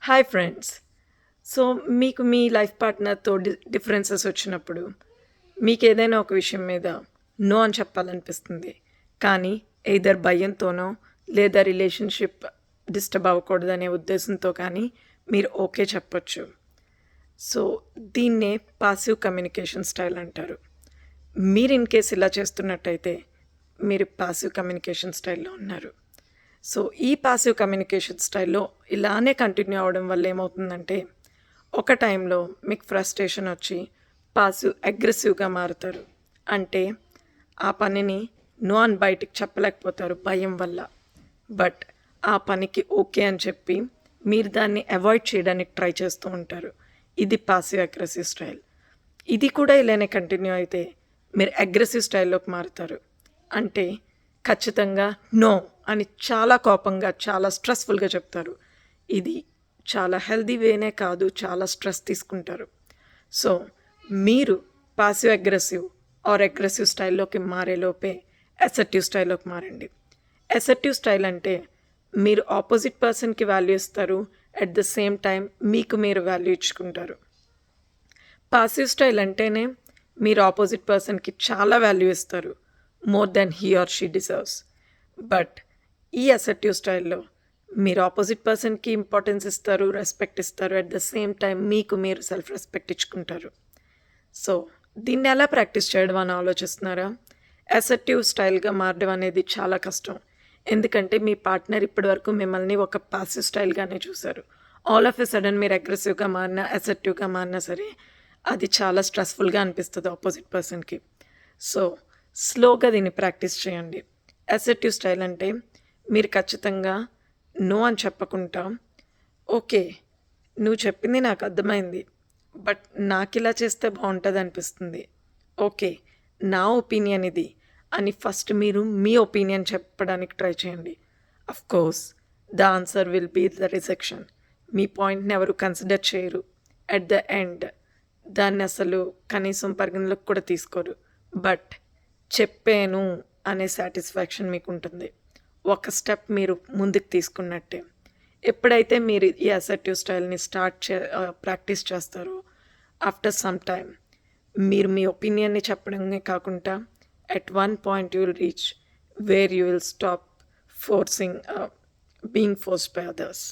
Hi friends. So, మీకు మీ life పార్ట్నర్‌తో differences వచ్చినప్పుడు, మీకేదైనా ఒక విషయం మీద నో అని చెప్పాలనిపిస్తుంది. కానీ ఎయిదర్ భయంతోనో, లేదా రిలేషన్‌షిప్ డిస్టర్బ్ అవ్వకూడదనే ఉద్దేశంతో కానీ మీరు ఓకే చెప్పొచ్చు. సో, దీన్నే పాసివ్ కమ్యూనికేషన్ స్టైల్ అంటారు. మీరు ఇన్ కేస్ ఇలా చేస్తున్నట్టయితే, మీరు పాసివ్ కమ్యూనికేషన్ స్టైల్‌లో ఉన్నారు. సో, ఈ పాసివ్ కమ్యూనికేషన్ స్టైల్‌లో ఇలానే కంటిన్యూ అవ్వడం వల్ల ఏమవుతుందంటే, ఒక టైంలో మీకు ఫ్రస్ట్రేషన్ వచ్చి అగ్రెసివ్‌గా మారుతారు. అంటే ఆ పనిని నో అని బయటికి చెప్పలేకపోతారు భయం వల్ల. బట్ ఆ పనికి ఓకే అని చెప్పి మీరు దాన్ని అవాయిడ్ చేయడానికి ట్రై చేస్తూ ఉంటారు. ఇది పాసివ్ అగ్రెసివ్ స్టైల్. ఇది కూడా ఇలానే కంటిన్యూ అయితే మీరు అగ్రెసివ్ స్టైల్‌లోకి మారుతారు. అంటే ఖచ్చితంగా నో అని చాలా కోపంగా, చాలా స్ట్రెస్‌ఫుల్‌గా చెప్తారు. ఇది చాలా హెల్తీ వేనే కాదు, చాలా స్ట్రెస్ తీసుకుంటారు. సో, మీరు పాసివ్ అగ్రెసివ్ ఆర్ అగ్రెసివ్ స్టైల్‌లోకి మారేలోపే అసర్టివ్ స్టైల్‌లోకి మారండి. అసర్టివ్ స్టైల్ అంటే మీరు ఆపోజిట్ పర్సన్‌కి వాల్యూ ఇస్తారు. అట్ ద సేమ్ టైమ్ మీకు మీరు వాల్యూ ఇచ్చుకుంటారు. పాసివ్ స్టైల్ అంటేనే మీరు ఆపోజిట్ పర్సన్‌కి చాలా వాల్యూ ఇస్తారు. More than he or she deserves. But ఈ అసర్టివ్ స్టైల్‌లో మీరు ఆపోజిట్ పర్సన్‌కి ఇంపార్టెన్స్ ఇస్తారు, రెస్పెక్ట్ ఇస్తారు. అట్ ద సేమ్ టైమ్ మీకు మీరు సెల్ఫ్ రెస్పెక్ట్ ఇచ్చుకుంటారు. సో, దీన్ని ఎలా ప్రాక్టీస్ చేయడం అని ఆలోచిస్తున్నారా? అసర్టివ్ స్టైల్‌గా మారడం అనేది చాలా కష్టం. ఎందుకంటే మీ పార్ట్నర్ ఇప్పటివరకు మిమ్మల్ని ఒక పాసివ్ స్టైల్‌గానే చూసారు. ఆల్ ఆఫ్ ఎ సడెన్ మీరు అగ్రెసివ్‌గా మారినా, అసర్టివ్‌గా మారినా సరే, అది చాలా స్ట్రెస్‌ఫుల్‌గా అనిపిస్తది ఆపోజిట్ పర్సన్‌కి. సో, స్లోగా దీన్ని ప్రాక్టీస్ చేయండి. అసర్టివ్ స్టైల్ అంటే మీరు ఖచ్చితంగా నో అని చెప్పకుండా, ఓకే, నువ్వు చెప్పింది నాకు అర్థమైంది. బట్ నాకిలా చేస్తే బావుంటదనిపిస్తుంది. ఓకే, నా ఒపీనియన్ ఇది అని ఫస్ట్ మీరు మీ ఒపీనియన్ చెప్పడానికి ట్రై చేయండి. Of course the answer will be the rejection. మీ పాయింట్‌ని ఎవరు కన్సిడర్ చేయరు. ఎట్ ద ఎండ్ దాన్ని అసలు కనీసం పరిగణలోకి కూడా తీసుకోరు. బట్ చెప్పాను అనే సాటిస్ఫాక్షన్ మీకుంటుంది. ఒక స్టెప్ మీరు ముందుకు తీసుకున్నట్టే. ఎప్పుడైతే మీరు ఈ అసర్టివ్ స్టైల్‌ని ప్రాక్టీస్ చేస్తారో, ఆఫ్టర్ సమ్ టైమ్ మీరు మీ ఒపీనియన్‌ని చెప్పడమే కాకుండా at one point you will reach where you will stop forcing being forced by others.